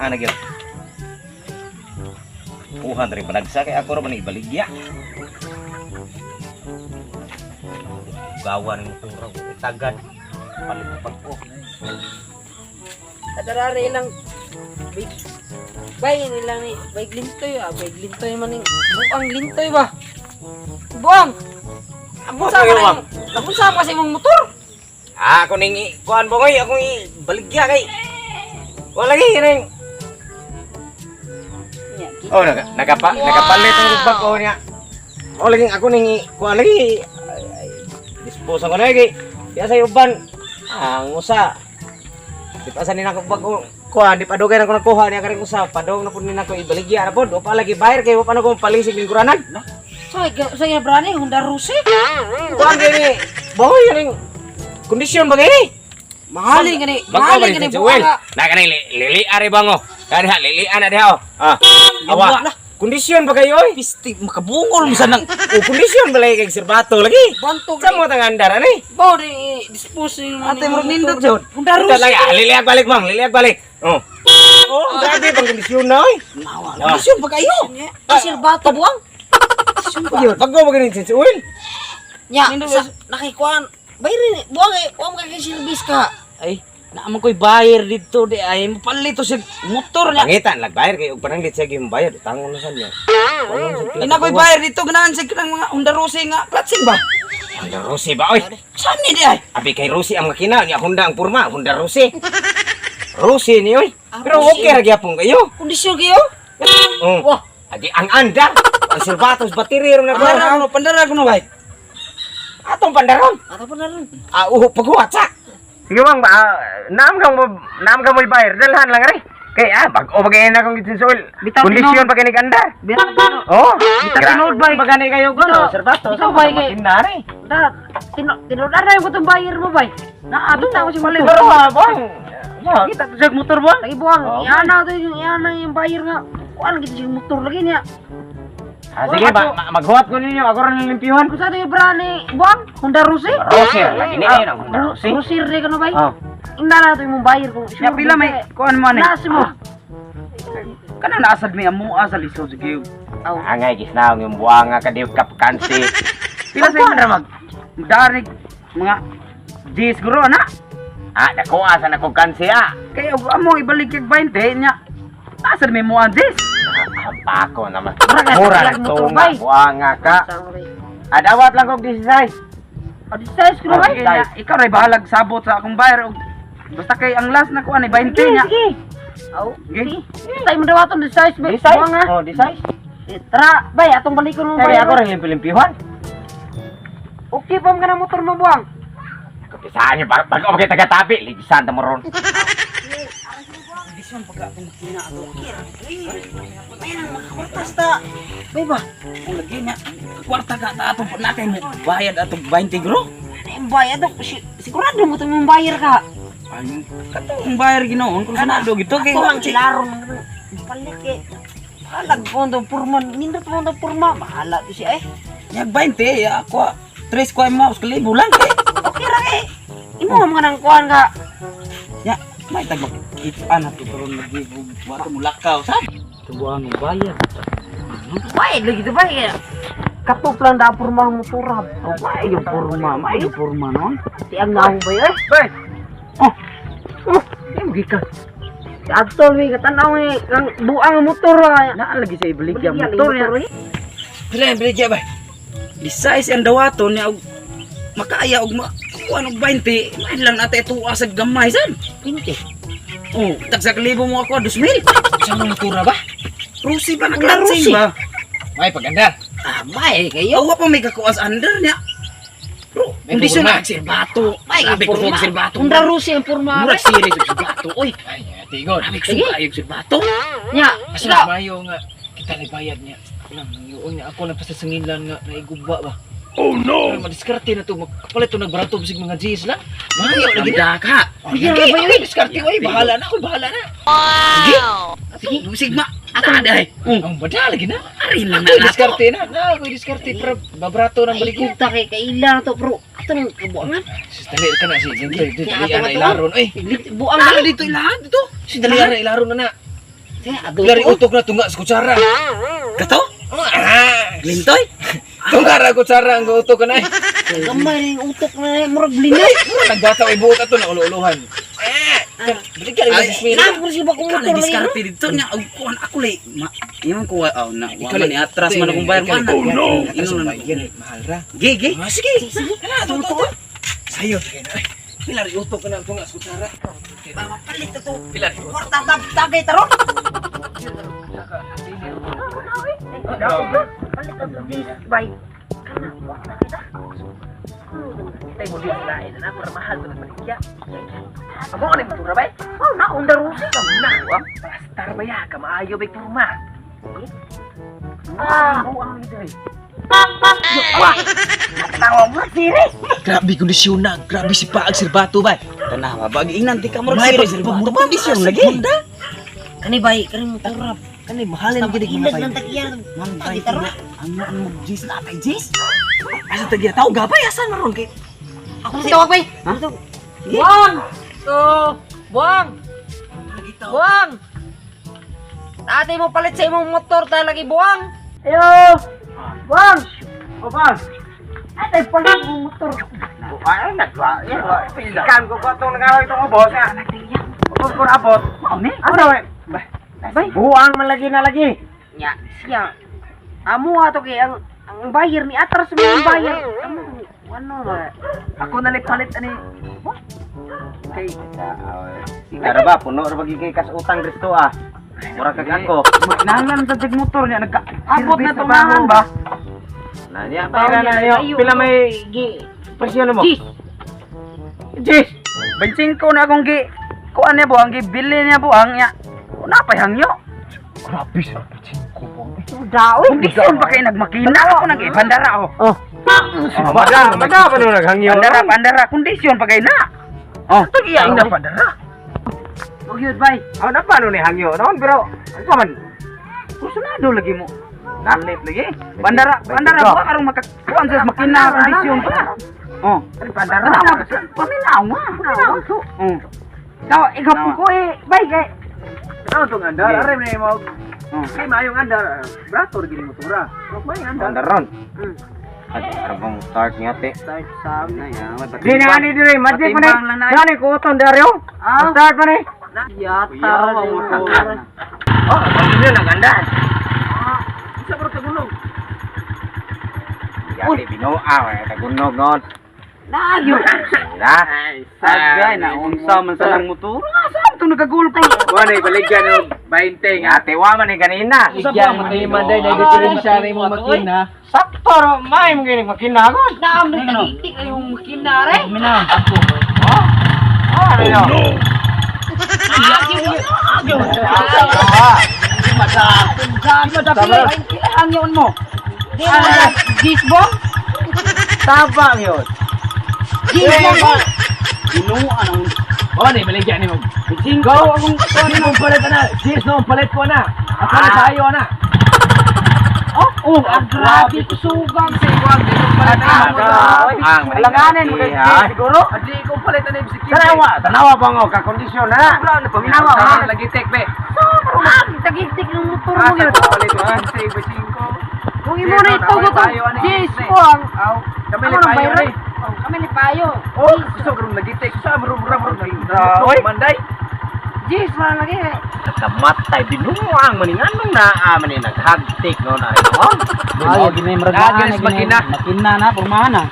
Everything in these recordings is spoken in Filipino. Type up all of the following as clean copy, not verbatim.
ana gyud. Puhan rin panagsa kay ako ra man ibaligya. Gawan ng turaw tagad palit pag ko. Kadarari ilang bay nilang ni bay glintoy man ning buang glintoy ba. Buang. Ako sa kasi mong motor. Ako ning kuan bongoy ako ibaligya kay. Wala lagi ning. Oh nakapalit ang bag ko niya. Oh lagi ako ning kuan lagi dispose ko na lagi. Kaya sa uban ang usa. Di pa sa nina ko bag ko kuan di padugay na ko nakuha niya karing usa. Padong na pud nina ko ibaligya na pud. O pa lagi bayar kay wa pa na ko palisig ning kuranan. Saya berani Honda Rusi. Kuan gini. Boy ning kondisyon bagay. Mahalin gani buang. Na kani lili ari bango. Kani lili ana diha. Awa. Kondisyon bagay oy. Pisti makabungol mo sa nang kondisyon balay kay serbato lagi. bantog. Sa mo tangandara ni. Baw di dispose ni Ate mo nindot jud. Honda Rusi. Liliag balik mang, liliag balik. Oh. Oh, grabe pang kondisyon na oy. Kondisyon ba kayo? Asil bato buang. Yun, pag go magaling since oil. Nya, nakikuan. Bayrin buang wa kay silbis ka. Ay, naamon ko'y bayar dito di ay mapalito sa motor niya. Pangitan nagbayar kay ug pananglit sa gim bayad tangon na sa niya. Ina ko'y bayar dito ganahan sa kanang mga Honda Rusi nga platsing ba? Honda Rusi ba oy? Saan ni di ay? Abi kay Rusi ang makina niya Honda ang purma, Honda Rusi. Rusi ni oy. Pero Rusi. okay ra gyapon kayo. Kondisyon kayo? Wah, adi ang andar. Ang silbatos bateri ron na Pandara ko na bay. Atong pandaron. Ato pa na ron. Paghuwat sa. Sige bang, naam ka mo bayar. Dalhan lang rin. Kaya, bago bagay na kong gitinsul. Kondisyon pa kinig andar. Bilang ano? Oh, tinood ba? Bagani kayo gano, serbato. Ikaw ba, kay- Makinari. Tinood na yung kutong bayar mo bay. Naabot na ako si Malay. Pero ha, bang. Kita to sa motor ba? Lagi buang. Oh. Iana yung bayar nga. Kuan kita sa motor lagi niya. Sige, maghuwat ko ninyo. Ako rin limpiyuhan. Kung sa ito yung brani, buang, Honda Rusi? Rosir, lagi na yun ang Honda Rusi. Rusir rin ka na ba? Oh. Ingna na ito yung bayar ko. Ya pila may kuan man eh. Nasi mo. Kana naasad mi amo asal iso sige. Angay, gisnaong yung buwanga ka diyo kapakansi. Pila sa imong mag darig mga Gs guro na. Nakuha sa nakukansi Kay amo ibalik kag 20 nya. Asad mi mo ang Gs. Pako naman. Mura Mura na na motor, ito bay. nga, buwanga ka. Adawat lang kong 16. Adisayos ko na ba? Sige nya, ikaw ray bahalag sabot sa akong bayar og basta kay ang last na kuan ay 20 nya. Aw, Sige. tayo mo dawaton disayos ba? Buang nga. Oh, 16. Tara, bay, atong balikon mo Kaya bayar. ako rin limpiyuhan. Okay pa ka na motor mo buang. Kapisaan niyo, bago ako kayo taga-tabi, ligisan na mo ron. Kondisyon pagka akong makina ato. Patay na makakwartas ta. Bay ba? Ang lagi nya kwarta ka na atong panakay mo bayad atong 20 guro. Ano yung bayad ako? Sigurado mo ito mong bayar ka. Ay, katong bayar ginoon kung sanado gito kay Ako ang kilaron. Palit eh. Halag po ang purma. Nindot po ang purma. Mahala to siya eh. nya 20 ya ako 3 ko mo kalibo lang kay. Okay ra eh. Imo nga mga nang kuhan ka. Ya, may tagmak anak ito ron lagi buat mo lakaw sa. Tubuhan mo bayad. Bayad lagi ito ba eh. Katuplan da purma mo turab. Oh, may yung porma non. Tiang nga ako ba eh. Bay. Oh. Oh, yung gikas. Si Adtol may katanaw eh. Kang buang ang motor ah. Naa lagi sa ibaligya Baligya, motor ya. eh. Pila baligya bay. Di size ang dawaton niya og makaya og kuan og 20. May lang ate tuwa sa gamay san. Pinte. Oh, tagsa kalibo mo ako 2,000. Sa mga motora ba? Rusi ba Rusi. naglansing ba? May paganda. Bay kayo. Yawa pa may kakuas under niya. Bro, May kondisyon purma. na silbato. Bay Sabi ko sa silbato. Honda Rusi ang purma. Mura series yung silbato. Uy, Ay, tigon. sabi ko Sige. sa yung silbato. Nya. Asa Ikaw. mayo nga kita ni bayad niya. Lang yun niya ako lang pasasangilan nga naiguba ba. Oh no! Pero madiskarte na to magkapalit to nagbarato bisig mga G's lang. Mayo lagi ka. Sige, Okay, bay, okay, diskarte ko bahala na ako, bahala na. Sige, sigma. Ato na dai. Ang bada lagi na. Ari lang Ako na nato. diskarte na. Ako diskarte para babrato ng balik. Kita kay kaila to bro. Ato nang kabuangan. Sis dali ka na si Jengke dito Ya, dali ato, ana ato. ilaron. Oy, Buang Ano na. dito ilahan dito? si dali ana ilaron na na. Pilari utok na tunga sa kutsara. Kato? Glintoy? Tunga ra kutsara ang utok ka na. Gamay ning utok na murag blinay. Nagbataw ibuot ato na ulo-uluhan. Balik ka rin ba Smino? Na ko si ba kung Ikaw motor na diskarte dito niya. Kuhan ako lay. Iwan ko na wala ni atras man akong bayar man. Oh no. Ino na Mahal ra. Gigi. Sige. Kana tuto. Sayo na. Pilari utok ka na tunga sa kutsara. Mapalit to. Pilari. Kwarta tagay taron. Palit to this bay. Tay mo di lain na para mahal to paligya. Amo ani motor bay. Oh, na under rusi ka na. Pastar ba ya ka maayo bay turma. Buang ni dai. Wah. Tawag mo serious. Grabe kondisyon na. Grabe si Paag Sir Bato ba. Tanawa bagi nanti ka mo serious. Kondisyon lagi. Kani bay, kani motor rap. Kani mahalin gid Ilag ng tagiyan. Man bay Gitara. ano mo jis na tay jis. Asa tagya tao gabay asan maron kay. Ako si tawag bay. Ito. Buang. Buang. Buang. Ate mo palit sa imong motor ta lagi buang. Ayo. Buang. O bang. Ate palit imong motor. Ay, nagwa. Kan ko ko tong nagawa itong ubos nga. Ubos ko abot. Ano eh? Bay. Buang man lagi na lagi. Ya, siya. Amo ato kay ang bayar ni atras mo ang bayar. Ano ba? Ako na palit ani. Kay Ikara ba puno ra bagi kay kas utang dito ah. Mura kag ako. Nanglan sa tig motor niya nagka Abot na tumangan ba? Na niya pera na yo. Pila may presyon mo? Jis, bensin ko na akong kuan niya buang gibili niya buang niya. Una pa hangyo. Grabe sa pachinko po. Daoy. Kondisyon pa kayo nagmakina ako nag-ibandara oh. Oh. Mada pa no naghangyo. Pandara kondisyon pa kayo na. Oh, tagiya na pandara. Huwag yun, bay. Oh, na paano ni hangyo? Naon pero ako man. Kusunado lagi mo. Nalit lagi. Pandara ba karong makakuan sa makina kondisyon pa. Oh, pandara. Paminaw nga. Oh. Daw, ikaw po ko bay, kay. Ano tong andar? Are na mo. Oh. Kay mayong andar. Brator gini motora. May andar. Bandaron. Ay, arabang start niya te. Start sa na yan. Di na ani dire, magic man Matimbang lang na. ni. Dali ko uton daryo. Start man ni. Yata. Oh, pagdino na ganda. Sa bro tagulong. Yati binoaw eh, tagunog non. Nagyo. Sila. Agay na unsa man sa lang motor. Asa to nagagulpo. Wala ibaligyan no 20 nga. Ate wa man ni kanina. Sa ba mo tayo manday na diferensya ni mo makina. Sakto ro may mo gini makinagon. Naam na hindi kayong makinare. Mina. Ah, ano? Ang yun mo. Gisbong? Tabang yun. Gisbong? Inuan ang Wala ibaligyan ni mo. Go akong kuan mo palit na. Sis no palit ko na. Ako na tayo na. Oh, grabe ko sugang sa iwag. Langanin mo kay siguro. Adi ko palit na ibsikin. Tanawa pa ngo ka kondisyon na. Paminawa, ha? Lagi tek be. Tagig-tig ng motor mo yun. Palit 1 sa ibsikin. Kung imo rito ko to. Gisbong. Kami Ano ni nang payo bayran? ni. Kami ni Payo. Oh, gusto ko lagi tek sa rum manday. Gis, man lagi. Kamatay binuang maninganong na manin naghagtik no na ito. Ay, gini maragaan Nagis makina. makina na pormahan na.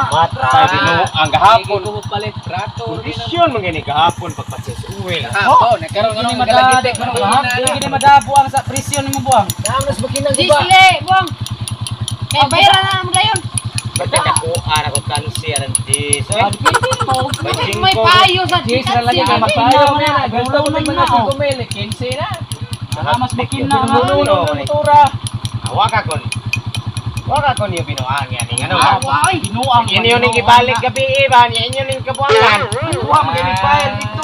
Matay binuang gahapon. Ko palit trato. Kondisyon mo gini gahapon pagpatsis uwi. Oh, nagkaroon Gini ng madabo, lagi tek mo. gini madabo ang sa presyon mo buang. Namas makinang Gis, ba? le, buang. Kaya bayaran na naman gayon. Ba't ako anak ko kansiyan tis. May payo sa Gis Gis. na lagi ka magpayo na. Gusto ko Gulong mga na, 5 mil, 15 na. Mas makina na. Motora. Waka kon. Waka kon yung binuang yan. Ano? Away. Binuang. Yan yun yung ibalik gabi ba? Yan yun yung kabuangan. Wa magaling bayad dito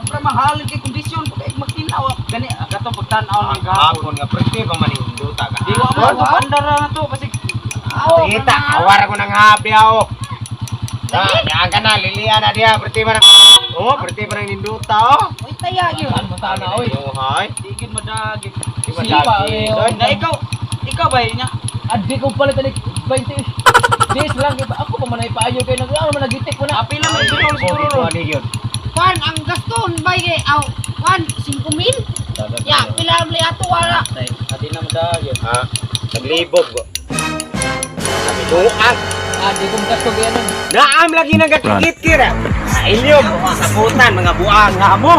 para mahal kay kondisyon kay makina wa gani agato pagtan-aw ng Gahapon nga presti pa maninduta ka. Di wa mo to bandara na to kasi Kita, awar ko ng habi ako. Yan ka na, lilian na diya, berarti man. Oh, berarti parang ninduta oh. Uy, taya yun. Saan mo tana, oy? Oh, hay. Tigid madagit. Di ba Sipa, dagi? eh, Na ikaw ba niya? Adi ko pala tani 20 days lang. Ako pa man ay paayo kay nag ano man nagitik ko na. Apil lang ang siguro siguro ron. Kwan, ang gaston ba kay aw, kwan 5,000. Ya, pila beli ato wala. Adi na madagit. Ha? Naglibog ko. Sabi duang. Adi ko gasto kay ano. Naam lagi nagakikit kira. Sa ilyog, sa putan, mga buang nga mo.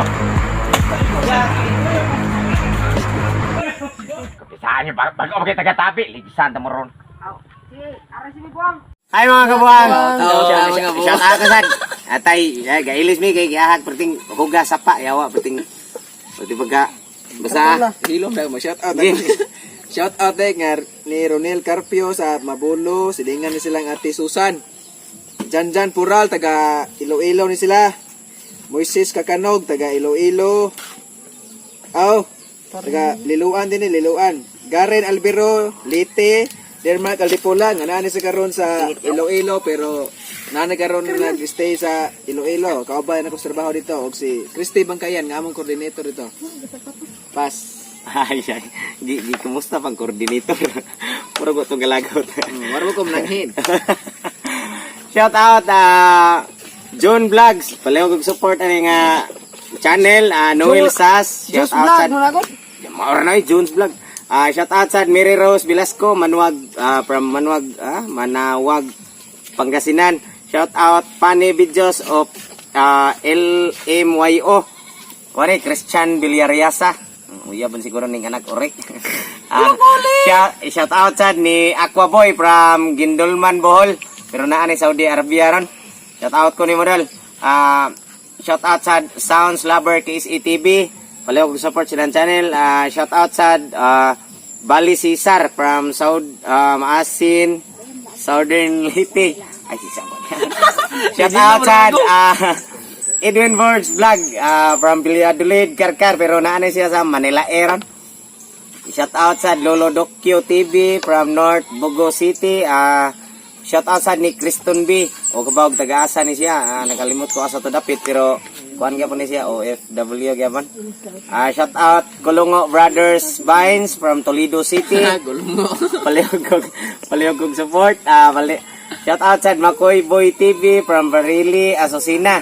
Kapisaan niyo, bago ako kayo taga-tabi, ligisan ta mo ron. Si, ara si Buang. Hi mga kabuang! mga kabuang. Shout out sa atay, gailis mi kay gihag perting hugas sapa yawa perting pagka basa. Hilom daw mo shout out. Sige. Shout out nga ni Ronel Carpio sa Mabulo, silingan ni silang Ate Susan. Janjan Pural taga Iloilo ni sila. Moises Kakanog taga Iloilo. Aw, taga Liluan din ni Liluan. Garen Albero, Lite, Dermark Aldipula nga naa ni sa karon sa Iloilo pero naa karon nag-stay sa Iloilo. Kaubayan ako sa trabaho dito og si Christy Bangkayan nga among coordinator dito. Pas. Ay, di kumusta pang coordinator? Puro ko itong galagot. Waro ko mananghin. Shout out John Vlogs. Palayo kong support ani nga channel Noel Sas. Shout Just out vlog mo na ko. Maura na Jones Vlog. Shout out sa Mary Rose Velasco Manuag from Manuag Manawag Pangasinan. Shout out Pane Videos of LMYO. Wari Christian Villariasa. Uyaban siguro ning anak orek. Shout out sa ni Aquaboy from Gindolman Bohol. Pero naa ni Saudi Arabia ron. Shout out ko ni model. Shout out sa Sounds Lover KSETV. Palayo ko support silang channel. Shout out sa Bali Cesar from Maasin, Southern Leyte. Ay, Cesar ba? Shout out sa Edwin Birds Vlog from Adelaide, Karkar. Pero naanay siya sa Manila Air. Shout out sa Lolo Dokyo TV from North Bogo City. Shout out sa ni Kriston B. O kabawag taga-asa ni siya. Nakalimot ko asa to dapit pero kuan gyapon ni siya OFW gyapon. Shout out Kulungo Brothers Vines from Toledo City. Gulungo. Palihog support. Shout out sa Makoy Boy TV from Barili, Asusina.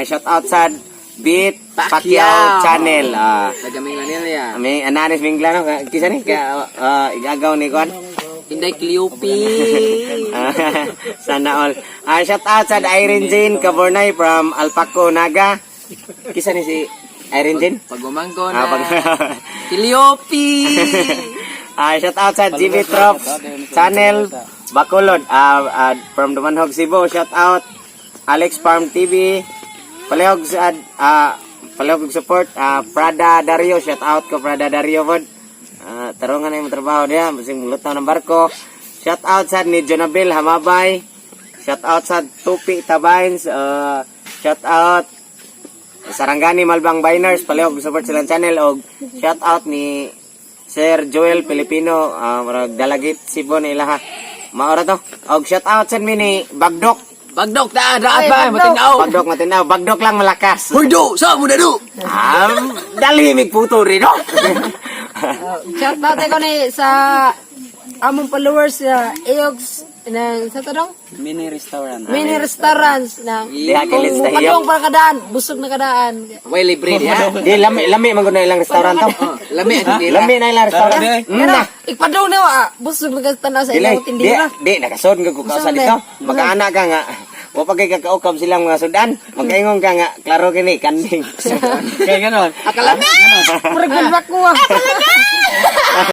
Shout out sa Beat Pacquiao Channel. Taga Manila. May ananis minglano kisa ni igagaw ni kuan. Inday Cleopi. Sana all. Shout out sa Irene Jane Cabornay from Alpaco Naga. Kisa ni si Irene Jane? Pagumangko Ah, na. pag Cleopi. shout out sa GB Trops Channel Bacolod from Dumanhog Cebu. Shout out Alex Farm TV. Palihog sa palihog support Prada Dario. Shout out ko Prada Dario pod. Tarungan na yung trabaho niya, masing mulot ng barko. Shout out sa ni Jonabel Hamabay. Shout out sa Tupi Tabines. Shout out Sarangani Malbang Biners. Palihog support silang channel. O shout out ni Sir Joel Filipino. Dalagit Sibon ilaha. Maura to. O shout out sa ni Bagdok. Bagdok ta daat ba matinaw. Bagdok matinaw. Bagdok lang malakas. Hoy do, sa mo na do. Dali mig puto rin, no? Shout out ko ni sa among followers sa Eogs ng sa tanong Mini restaurant. mini restaurants na Diha kilis kung sa iyo. padong para kadaan, busog na kadaan. Way libre diha. Di lami man gud na ilang restaurant to. Lami ang dila. Lami na ilang restaurant. Pero ikpadong na busog na kadaan sa Dili, ilang tindira. di nakasod ko kausa dito. Magkaanak ka nga. Wa pa kay kakaukab silang mga sudan. Magkaingon ka nga klaro kini kanding. Kay ganon. Akalami. Murag bulbak ko.